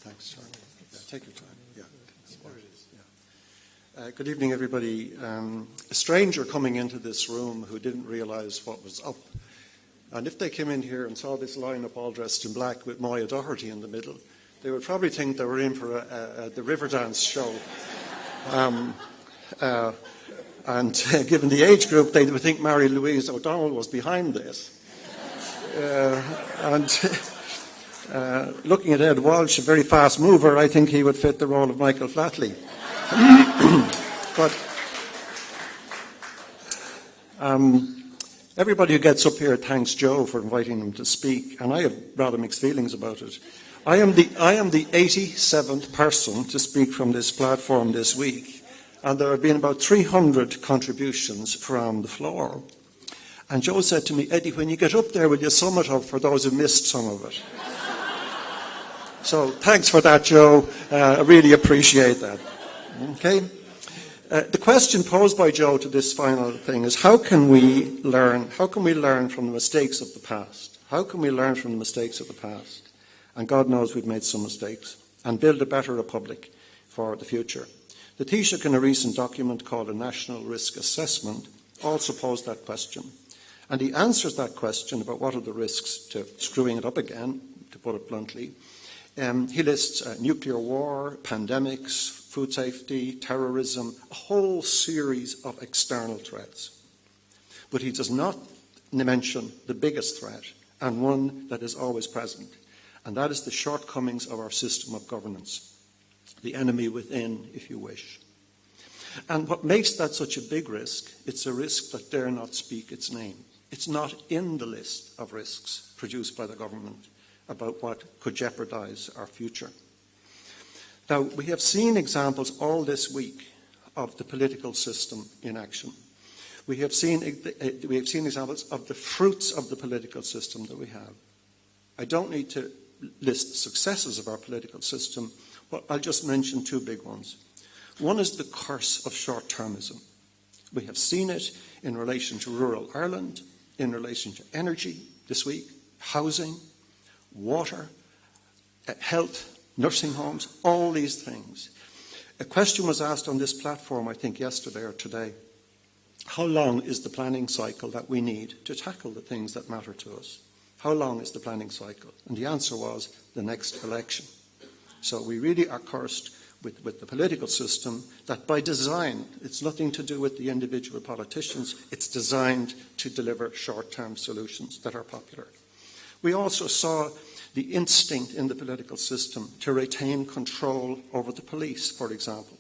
Thanks, Charlie. Yeah, take your time. Yeah. Good evening, everybody. A stranger coming into this room who didn't realize what was up. And if they came in here and saw this lineup all dressed in black with Moya Doherty in the middle, they would probably think they were in for the Riverdance show. And given the age group, they would think Mary Louise O'Donnell was behind this. Looking at Ed Walsh, a very fast mover, I think he would fit the role of Michael Flatley. But everybody who gets up here thanks Joe for inviting them to speak, and I have rather mixed feelings about it. I am the 87th person to speak from this platform this week, and there have been about 300 contributions from the floor. And Joe said to me, Eddie, when you get up there, will you sum it up for those who missed some of it? So thanks for that, Joe. I really appreciate that. Okay. The question posed by Joe to this final thing is, how can we learn from the mistakes of the past? How can we learn from the mistakes of the past? And God knows we've made some mistakes, and build a better republic for the future. The Taoiseach, in a recent document called a National Risk Assessment, also posed that question. And he answers that question about what are the risks to screwing it up again, to put it bluntly. He lists nuclear war, pandemics, food safety, terrorism, a whole series of external threats. But he does not mention the biggest threat, and one that is always present, and that is the shortcomings of our system of governance, the enemy within, if you wish. And what makes that such a big risk, it's a risk that dare not speak its name. It's not in the list of risks produced by the government about what could jeopardize our future. Now, we have seen examples all this week of the political system in action. We have seen examples of the fruits of the political system that we have. I don't need to list the successes of our political system, but I'll just mention two big ones. One is the curse of short-termism. We have seen it in relation to rural Ireland, in relation to energy this week, housing, water, health, nursing homes, all these things. A question was asked on this platform, I think yesterday or today, how long is the planning cycle that we need to tackle the things that matter to us? How long is the planning cycle? And the answer was the next election. So we really are cursed with the political system that by design, it's nothing to do with the individual politicians, it's designed to deliver short-term solutions that are popular. We also saw the instinct in the political system to retain control over the police, for example.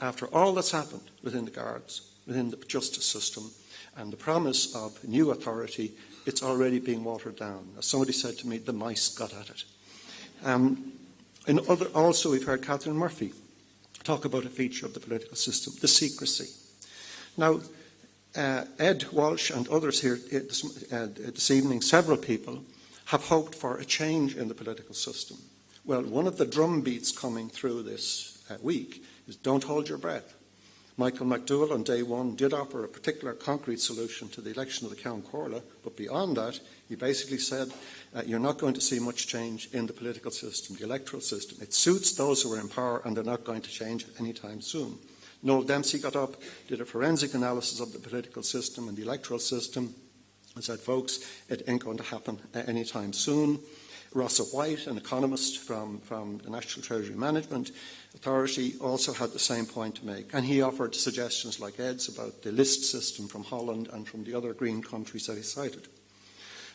After all that's happened within the guards, within the justice system, and the promise of new authority, it's already being watered down. As somebody said to me, the mice got at it. Also, we've heard Catherine Murphy talk about a feature of the political system, the secrecy. Now, Ed Walsh and others here this evening, several people, have hoped for a change in the political system. Well, one of the drum beats coming through this week is don't hold your breath. Michael McDowell on day one did offer a particular concrete solution to the election of the Count Corla, but beyond that, he basically said you're not going to see much change in the political system, the electoral system. It suits those who are in power, and they're not going to change it anytime soon. Noel Dempsey got up, did a forensic analysis of the political system and the electoral system, and said, folks, it ain't going to happen anytime soon. Rossa White, an economist from the National Treasury Management Authority, also had the same point to make. And he offered suggestions like Ed's about the list system from Holland and from the other green countries that he cited.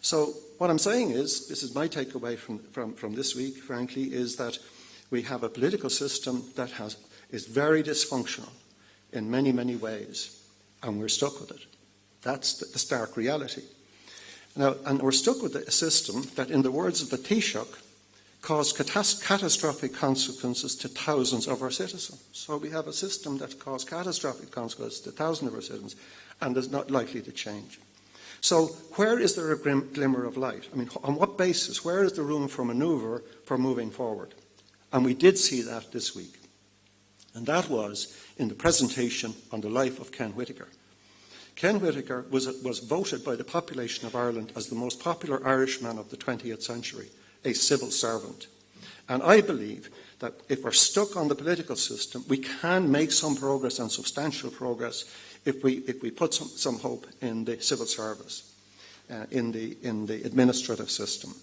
So what I'm saying is, this is my takeaway from this week, frankly, is that we have a political system that is very dysfunctional in many, many ways, and we're stuck with it. That's the stark reality. Now, and we're stuck with a system that, in the words of the Taoiseach, caused catastrophic consequences to thousands of our citizens. So we have a system that caused catastrophic consequences to thousands of our citizens and is not likely to change. So where is there a glimmer of light? I mean, on what basis? Where is the room for manoeuvre for moving forward? And we did see that this week. And that was in the presentation on the life of Ken Whitaker. Ken Whitaker was voted by the population of Ireland as the most popular Irishman of the 20th century, a civil servant. And I believe that if we're stuck on the political system, we can make some progress and substantial progress if we put some hope in the civil service, in the administrative system.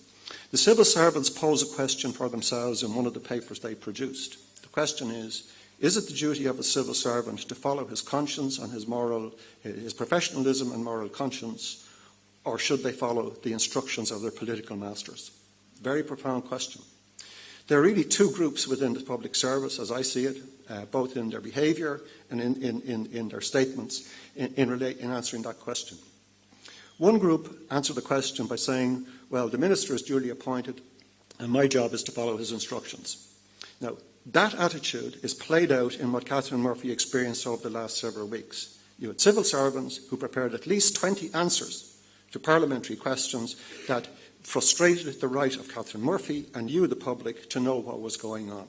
The civil servants pose a question for themselves in one of the papers they produced. The question is it the duty of a civil servant to follow his conscience and his professionalism and moral conscience, or should they follow the instructions of their political masters? Very profound question. There are really two groups within the public service, as I see it, both in their behaviour and in their statements in answering that question. One group answered the question by saying, well, the minister is duly appointed and my job is to follow his instructions. Now, that attitude is played out in what Catherine Murphy experienced over the last several weeks. You had civil servants who prepared at least 20 answers to parliamentary questions that frustrated the right of Catherine Murphy and you, the public, to know what was going on.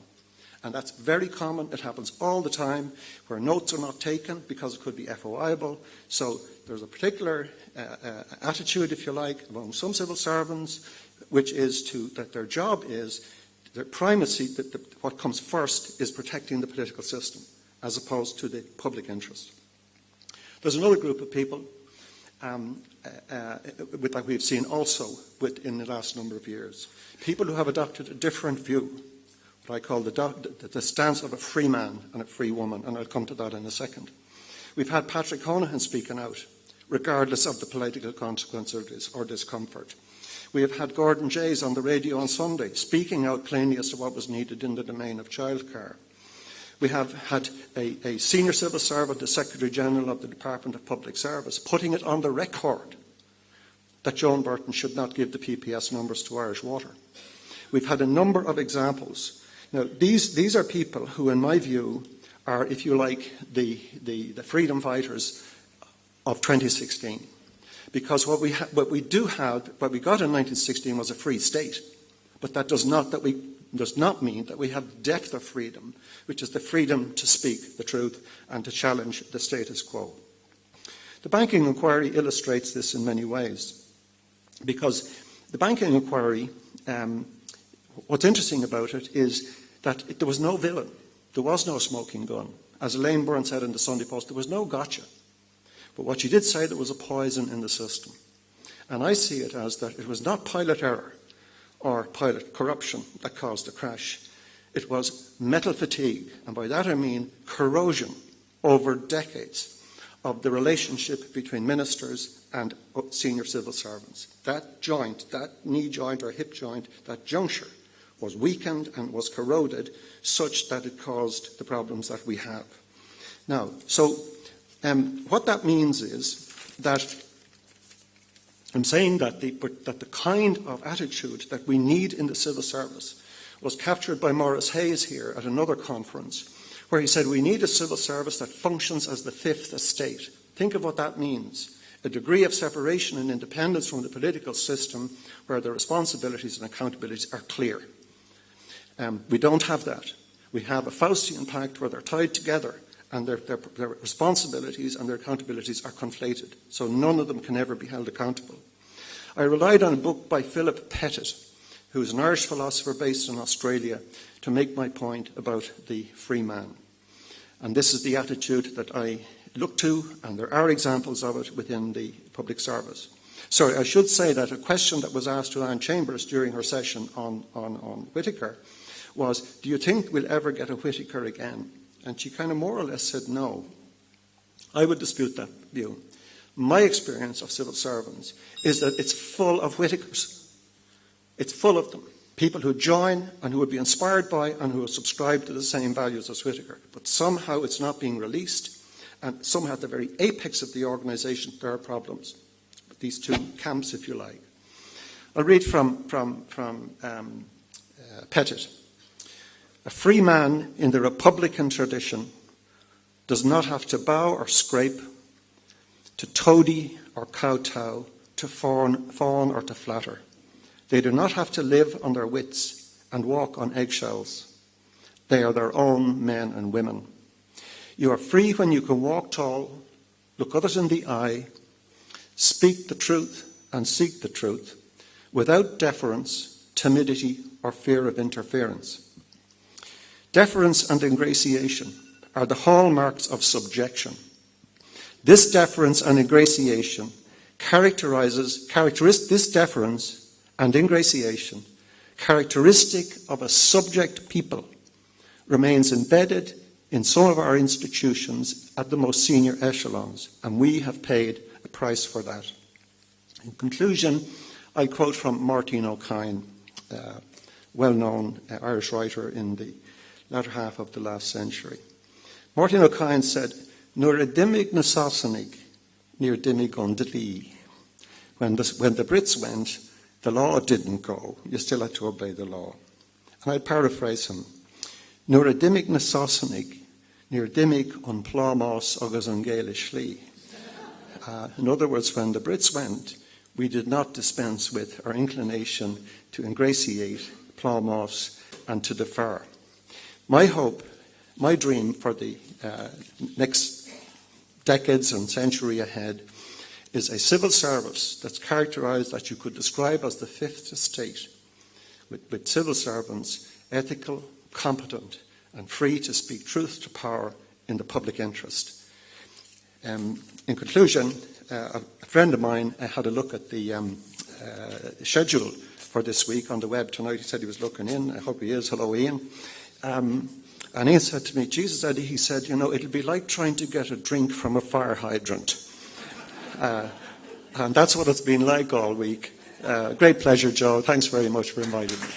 And that's very common. It happens all the time where notes are not taken because it could be FOIable. So there's a particular attitude, if you like, among some civil servants, which is that their job is, their primacy, that what comes first is protecting the political system as opposed to the public interest. There's another group of people that we've seen also in the last number of years. People who have adopted a different view, what I call the stance of a free man and a free woman, and I'll come to that in a second. We've had Patrick Honohan speaking out, regardless of the political consequences or discomfort. We have had Gordon Jays on the radio on Sunday, speaking out plainly as to what was needed in the domain of childcare. We have had a senior civil servant, the Secretary General of the Department of Public Service, putting it on the record that Joan Burton should not give the PPS numbers to Irish Water. We've had a number of examples. Now, these are people who, in my view, are, if you like, the freedom fighters of 2016. Because what we got in 1916 was a free state, but that does not mean that we have depth of freedom, which is the freedom to speak the truth and to challenge the status quo. The banking inquiry illustrates this in many ways, because the banking inquiry, what's interesting about it is that there was no villain, there was no smoking gun. As Elaine Byrne said in the Sunday Post, there was no gotcha. But what she did say, there was a poison in the system. And I see it as that it was not pilot error or pilot corruption that caused the crash. It was metal fatigue, and by that I mean corrosion over decades of the relationship between ministers and senior civil servants. That joint, that knee joint or hip joint, that juncture was weakened and was corroded such that it caused the problems that we have. Now, so what that means is that I'm saying that the kind of attitude that we need in the civil service was captured by Maurice Hayes here at another conference, where he said we need a civil service that functions as the fifth estate. Think of what that means. A degree of separation and independence from the political system where the responsibilities and accountabilities are clear. We don't have that. We have a Faustian pact where they're tied together and their responsibilities and their accountabilities are conflated, so none of them can ever be held accountable. I relied on a book by Philip Pettit, who's an Irish philosopher based in Australia, to make my point about the free man. And this is the attitude that I look to, and there are examples of it within the public service. Sorry, I should say that a question that was asked to Anne Chambers during her session on Whittaker was, do you think we'll ever get a Whittaker again? And she kind of more or less said no. I would dispute that view. My experience of civil servants is that it's full of Whittakers. It's full of them. People who join and who would be inspired by and who will subscribe to the same values as Whittaker. But somehow it's not being released, and somehow at the very apex of the organisation there are problems. But these two camps, if you like. I'll read from Pettit. A free man in the Republican tradition does not have to bow or scrape, to toady or kowtow, to fawn or to flatter. They do not have to live on their wits and walk on eggshells. They are their own men and women. You are free when you can walk tall, look others in the eye, speak the truth and seek the truth, without deference timidity, or fear of interference. Deference and ingratiation are the hallmarks of subjection. This deference and ingratiation characteristic of a subject people, remains embedded in some of our institutions at the most senior echelons, and we have paid a price for that. In conclusion, I quote from Martin O'Kane, well-known Irish writer in the latter half of the last century. Martin O'Kane said, "Nuair a dimig na Sasanig, níor dimig an Dlí." When the Brits went, the law didn't go. You still had to obey the law. And I'd paraphrase him. Nuair a dimig na Sasanig, níor dimig an Plá-Más agus an Gaeilge Slí. In other words, when the Brits went, we did not dispense with our inclination to ingratiate, Plá-Más, and to defer. My hope, my dream for the next decades and century ahead is a civil service that's characterised, that you could describe as the fifth estate, with civil servants ethical, competent, and free to speak truth to power in the public interest. In conclusion, a friend of mine had a look at the schedule for this week on the web tonight. He said he was looking in. I hope he is. Hello, Ian. And Ian said to me, "Jesus, Eddie," he said, "it'll be like trying to get a drink from a fire hydrant." And that's what it's been like all week. Great pleasure, Joe. Thanks very much for inviting me.